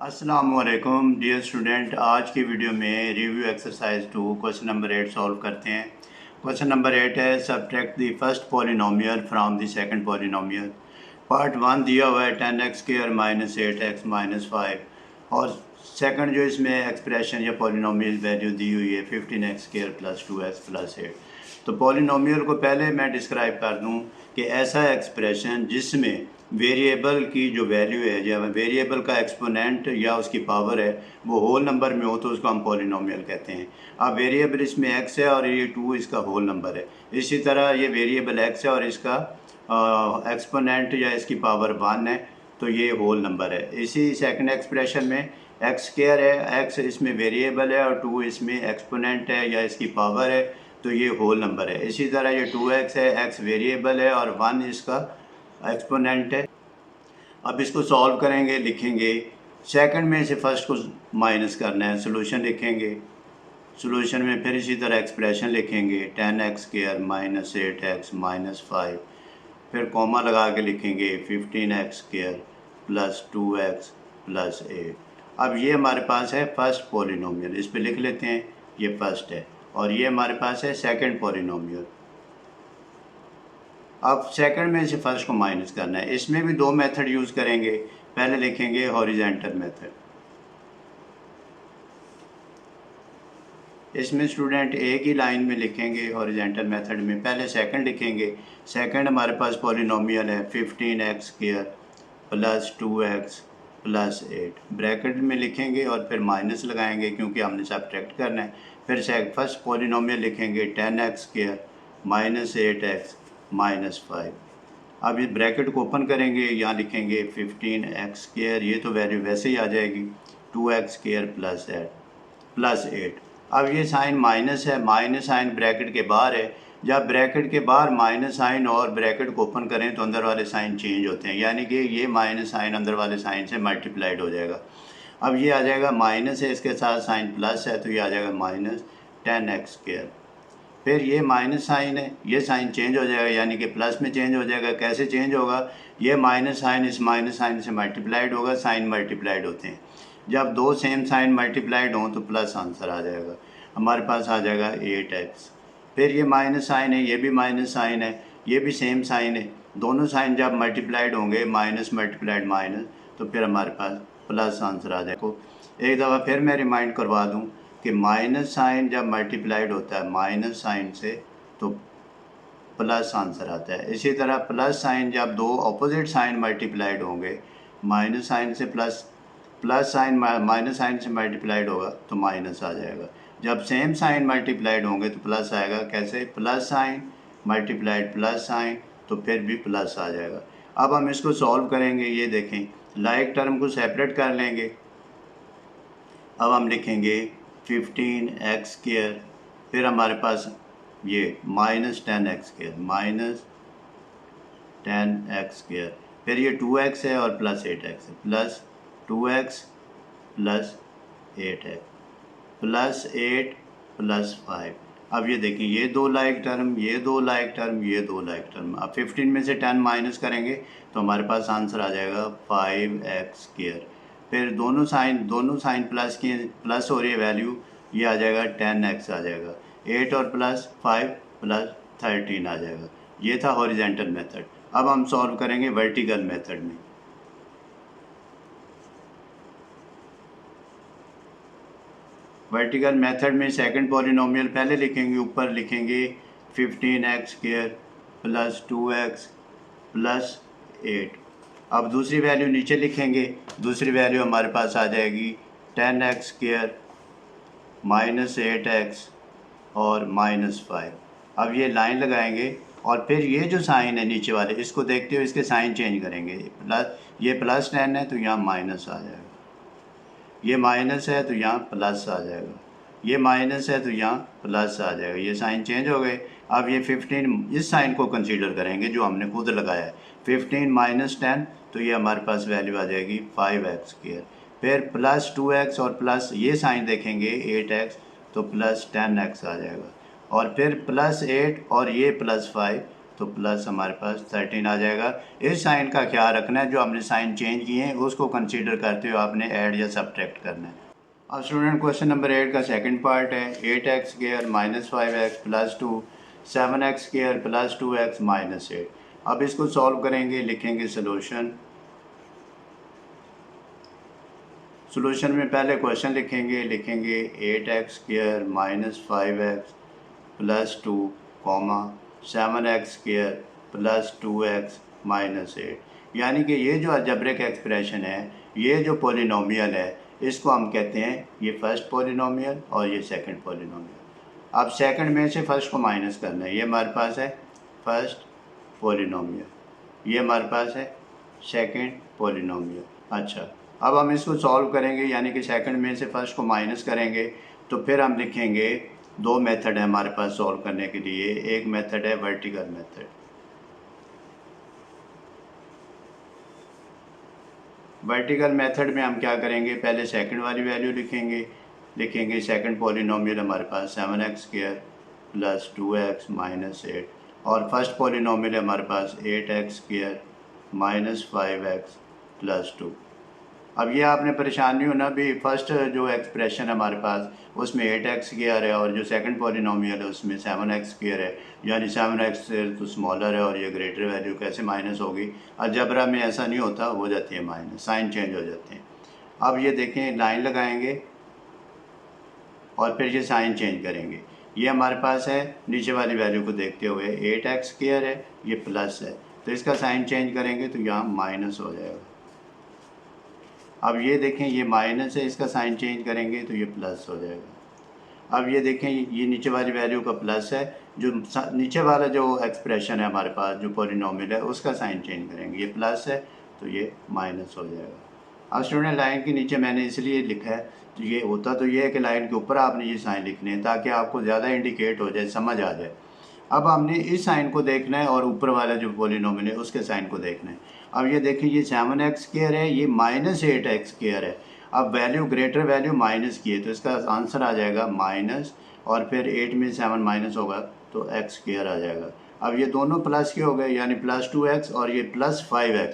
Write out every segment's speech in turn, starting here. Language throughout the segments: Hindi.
अस्सलामुअलैकुम डियर स्टूडेंट, आज की वीडियो में review exercise 2 question number 8 solve करते हैं। क्वेश्चन नंबर 8 है subtract the first polynomial from the second polynomial. Part 1 दिया हुआ है 10x² माइनस 8x माइनस 5 और सेकंड जो इसमें एक्सप्रेशन या पॉलिनोमियल वैल्यू दी हुई है 15x² प्लस 2x प्लस 8। तो पॉलिनोमियल को पहले मैं डिस्क्राइब कर दूं कि ऐसा एक्सप्रेशन जिसमें वेरिएबल की जो वैल्यू है या वेरिएबल का एक्सपोनेंट या उसकी पावर है वो होल नंबर में हो तो उसको हम पॉलिनोमियल कहते हैं। अब वेरिएबल इसमें x है और ये 2 इसका होल नंबर है। इसी तरह ये वेरिएबल x है और इसका एक्सपोनेंट या इसकी पावर 1 है तो ये होल नंबर है। इसी सेकंड एक्सप्रेशन में x² है, x इसमें वेरिएबल है और 2 इसमें एक्सपोनेंट है या इसकी पावर है तो ये होल नंबर है। इसी तरह ये 2x है, x वेरिएबल है और 1 इसका एक्सपोनेंट है। अब इसको सॉल्व करेंगे, लिखेंगे सेकंड में से फर्स्ट को माइनस करना है, सोल्यूशन लिखेंगे। सोल्यूशन में फिर इसी तरह एक्सप्रेशन लिखेंगे 10x² माइनस 8x माइनस 5, फिर कॉमा लगा के लिखेंगे 15x² प्लस 2x प्लस 8। अब ये हमारे पास है फर्स्ट पॉलिनोमियल, इस पे लिख लेते हैं ये फर्स्ट है और ये हमारे पास है सेकंड पॉलिनोमियल। अब सेकंड में से फर्स्ट को माइनस करना है। इसमें भी दो मेथड यूज़ करेंगे। पहले लिखेंगे हॉरिजॉन्टल मेथड। इसमें स्टूडेंट एक ही लाइन में लिखेंगे हॉरिजॉन्टल मेथड में। पहले सेकंड लिखेंगे। सेकंड हमारे पास पॉलिनोमियल है 15x² plus 2x plus 8, bracket में लिखेंगे और फिर माइनस लगाएंगे क्योंकि हमने सब्ट्रैक्ट करना है। फिर फर्स्ट पॉलिनोमियल लिखेंगे 10x² माइनस 8x माइनस 5। अब इस ब्रैकेट को ओपन करेंगे, यहाँ लिखेंगे 15x², ये तो वैल्यू वैसे ही आ जाएगी 2x² प्लस 8। अब ये साइन माइनस है, माइनस साइन ब्रैकेट के बाहर है। जब ब्रैकेट के बाहर माइनस साइन और ब्रैकेट को ओपन करें तो अंदर वाले साइन चेंज होते हैं, यानी कि ये माइनस साइन अंदर वाले साइन से मल्टीप्लाइड हो जाएगा। अब ये आ जाएगा माइनस है, इसके साथ साइन प्लस है तो ये आ जाएगा माइनस 10x²। फिर ये माइनस साइन है, ये साइन चेंज हो जाएगा यानी कि प्लस में चेंज हो जाएगा। कैसे चेंज होगा? ये माइनस साइन इस माइनस साइन से मल्टीप्लाइड होगा, साइन मल्टीप्लाइड होते हैं। जब दो सेम साइन मल्टीप्लाइड हों तो प्लस आंसर आ जाएगा, हमारे पास आ जाएगा 8x। फिर ये माइनस साइन है, ये भी माइनस साइन है, ये भी सेम साइन है। दोनों साइन जब मल्टीप्लाइड होंगे, माइनस मल्टीप्लाइड माइनस, तो फिर हमारे पास प्लस आंसर आ जाएगा। एक दफ़ा फिर मैं रिमाइंड करवा दूँ कि माइनस साइन जब मल्टीप्लाइड होता है माइनस साइन से तो प्लस आंसर आता है। इसी तरह प्लस साइन जब दो ऑपोजिट साइन मल्टीप्लाइड होंगे, माइनस साइन से प्लस साइन माइनस साइन से मल्टीप्लाइड होगा तो माइनस आ जाएगा। जब सेम साइन मल्टीप्लाइड होंगे तो प्लस आएगा। कैसे? Plus sign multiplied plus sign तो फिर भी प्लस आ जाएगा। अब हम इसको सॉल्व करेंगे। ये देखें, लाइक टर्म को सेपरेट कर लेंगे। अब हम लिखेंगे 15x², फिर हमारे पास ये माइनस 10x², माइनस 10x², फिर ये 2x है और प्लस 8x है, plus 2x plus 8x plus 8 plus 5। अब ये देखिए, ये दो लाइक टर्म, ये दो लाइक टर्म, ये दो लाइक टर्म। अब 15 में से 10 माइनस करेंगे तो हमारे पास आंसर आ जाएगा 5x²। फिर दोनों साइन प्लस की प्लस हो रही है वैल्यू, ये आ जाएगा 10x आ जाएगा। 8 और प्लस 5 प्लस 13 आ जाएगा। ये था हॉरिजॉन्टल मेथड। अब हम सॉल्व करेंगे वर्टिकल मेथड में। वर्टिकल मेथड में सेकंड पॉलिनोमियल पहले लिखेंगे, ऊपर लिखेंगे 15x² प्लस 2x प्लस 8। अब दूसरी वैल्यू नीचे लिखेंगे। दूसरी वैल्यू हमारे पास आ जाएगी 10x² माइनस 8x और माइनस 5। अब ये लाइन लगाएंगे और फिर ये जो साइन है नीचे वाले, इसको देखते हुए इसके साइन चेंज करेंगे। ये प्लस 10 है तो यहाँ माइनस आ जाएगा, ये माइनस है तो यहाँ प्लस आ जाएगा, ये माइनस है तो यहाँ प्लस आ जाएगा। ये साइन चेंज हो गए। अब ये 15, इस साइन को कंसीडर करेंगे जो हमने खुद लगाया है। 15 माइनस 10 तो ये हमारे पास वैल्यू आ जाएगी 5x²। फिर प्लस 2x और प्लस ये साइन देखेंगे 8x तो प्लस 10x आ जाएगा। और फिर प्लस 8 और ये प्लस 5 तो प्लस हमारे पास 13 आ जाएगा। इस साइन का ख्याल रखना है, जो हमने साइन चेंज किए हैं उसको कंसीडर करते हुए आपने ऐड या सब्ट्रैक्ट करना है। अब स्टूडेंट क्वेश्चन नंबर 8 का सेकंड पार्ट है 8x² minus 5x plus 2 7x² plus 2x minus 8। अब इसको सॉल्व करेंगे, लिखेंगे सोल्यूशन में पहले क्वेश्चन लिखेंगे 8x² minus 5x plus 2 7x² plus 2x minus 8। यानी कि ये जो अलजेब्रिक एक्सप्रेशन है, ये जो पॉलिनोमियल है, इसको हम कहते हैं ये फर्स्ट पॉलिनोमियल और ये सेकंड पॉलिनोमियल। अब सेकंड में से फर्स्ट को माइनस करना है। ये हमारे पास है फर्स्ट पॉलिनोमियल, ये हमारे पास है सेकंड पॉलिनोमियल। अच्छा, अब हम इसको सॉल्व करेंगे, यानी कि सेकंड में से फर्स्ट को माइनस करेंगे। तो फिर हम लिखेंगे दो मेथड है हमारे पास सॉल्व करने के लिए। एक मेथड है वर्टिकल मेथड। वर्टिकल मेथड में हम क्या करेंगे, पहले सेकंड वाली वैल्यू लिखेंगे सेकंड पॉलिनोमियल हमारे पास 7x² प्लस 2x माइनस 8 और फर्स्ट पॉलिनोमियल है हमारे पास 8x² माइनस 5x प्लस 2। अब ये आपने परेशान नहीं होना भी, फर्स्ट जो एक्सप्रेशन है हमारे पास उसमें 8x² है और जो सेकंड पॉलिनोमियल है उसमें 7x² है, यानी 7x तो स्मॉलर है और ये ग्रेटर वैल्यू कैसे माइनस होगी। अलजेब्रा में ऐसा नहीं होता, हो जाती है माइनस, साइन चेंज हो जाते हैं। अब ये देखें, लाइन लगाएंगे और फिर ये साइन चेंज करेंगे। ये हमारे पास है नीचे वाली वैल्यू को देखते हुए 8x² है, ये प्लस है, तो इसका साइन चेंज करेंगे तो यहाँ माइनस हो जाएगा। अब ये देखें, ये माइनस है, इसका साइन चेंज करेंगे तो ये प्लस हो जाएगा। अब ये देखें, ये नीचे वाली वैल्यू का प्लस है, जो नीचे वाला जो एक्सप्रेशन है हमारे पास जो पॉलिनोमियल है उसका साइन चेंज करेंगे, ये प्लस है तो ये माइनस हो जाएगा। अब स्टूडेंट लाइन के नीचे मैंने इसलिए लिखा है, तो ये होता तो ये है कि लाइन के ऊपर आपने ये साइन लिखने हैं ताकि आपको ज़्यादा इंडिकेट हो जाए, समझ आ जाए। अब हमने इस साइन को देखना है और ऊपर वाला जो पॉलिनोमियल है उसके साइन को देखना है। अब ये देखिए, ये 7x² है, ये माइनस 8x² है। अब वैल्यू ग्रेटर वैल्यू माइनस की है तो इसका आंसर आ जाएगा माइनस, और फिर 8 में 7 माइनस होगा तो x² आ जाएगा। अब ये दोनों प्लस के हो गए, यानी प्लस 2x और ये प्लस 5x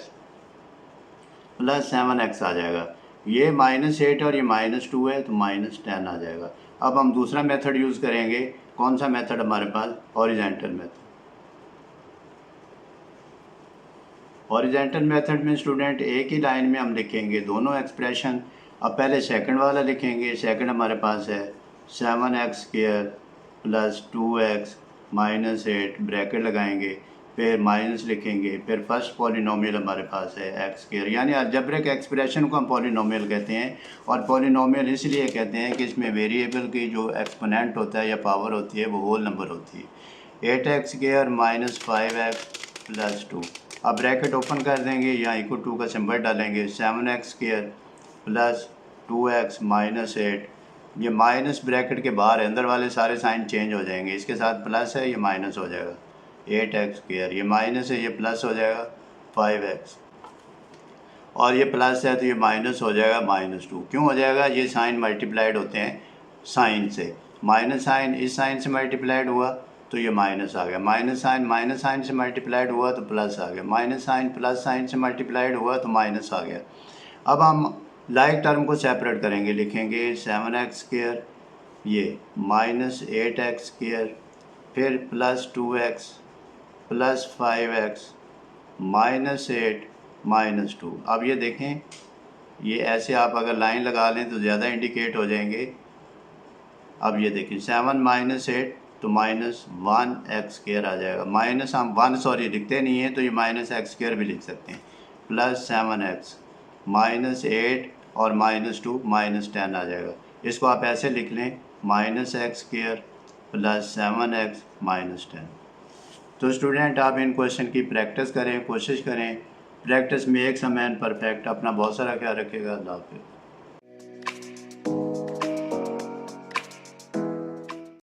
प्लस 7x आ जाएगा। ये -8 और ये -2 है तो -10 आ जाएगा। अब हम दूसरा मेथड यूज़ करेंगे। कौन सा मेथड हमारे पास, हॉरिजॉन्टल मेथड। हॉरिजॉन्टल मेथड में स्टूडेंट एक ही लाइन में हम लिखेंगे दोनों एक्सप्रेशन। अब पहले सेकंड वाला लिखेंगे। सेकंड हमारे पास है 7x² plus 2x minus 8, bracket लगाएंगे, फिर माइनस लिखेंगे, फिर फर्स्ट पॉलिनोमियल हमारे पास है x², यानी अलजेब्रिक एक्सप्रेशन को हम पॉलिनोमियल कहते हैं। और पॉलिनोमियल इसलिए कहते हैं कि इसमें वेरिएबल की जो एक्सपोनेंट होता है या पावर होती है वो होल नंबर होती है। 8x² minus 5x plus 2। अब ब्रैकेट ओपन कर देंगे, यहाँ इक्वल टू का सिंबल डालेंगे, 7x² प्लस 2x माइनस 8। ये माइनस ब्रैकेट के बाहर है, अंदर वाले सारे साइन चेंज हो जाएंगे, इसके साथ प्लस है ये माइनस हो जाएगा। 8x², ये माइनस है ये प्लस हो जाएगा 5x, और ये प्लस है तो ये माइनस हो जाएगा -2। क्यों हो जाएगा, ये साइन मल्टीप्लाइड होते हैं साइन से। माइनस साइन इस साइन से मल्टीप्लाइड हुआ तो ये माइनस आ गया, माइनस साइन से मल्टीप्लाइड हुआ तो प्लस आ गया, माइनस साइन प्लस साइन से मल्टीप्लाइड हुआ तो माइनस आ गया। अब हम लाइक टर्म को सेपरेट करेंगे, लिखेंगे 7x², ये -8x², फिर प्लस 2x प्लस 5x -8 -2। अब ये देखें, ये ऐसे आप अगर लाइन लगा लें तो ज़्यादा इंडिकेट हो जाएंगे। अब ये देखिए 7 -8 तो -1x² आ जाएगा। माइनस हम 1 सॉरी लिखते नहीं है तो ये -x² भी लिख सकते हैं, प्लस 7x -8 और -2 -10 आ जाएगा। इसको आप ऐसे लिख लें, -x² प्लस 7x -10। तो स्टूडेंट आप इन क्वेश्चन की प्रैक्टिस करें, कोशिश करें। Practice makes a man perfect. अपना बहुत सारा ख्याल रखिएगा। अल्लाह हाफ़िज़।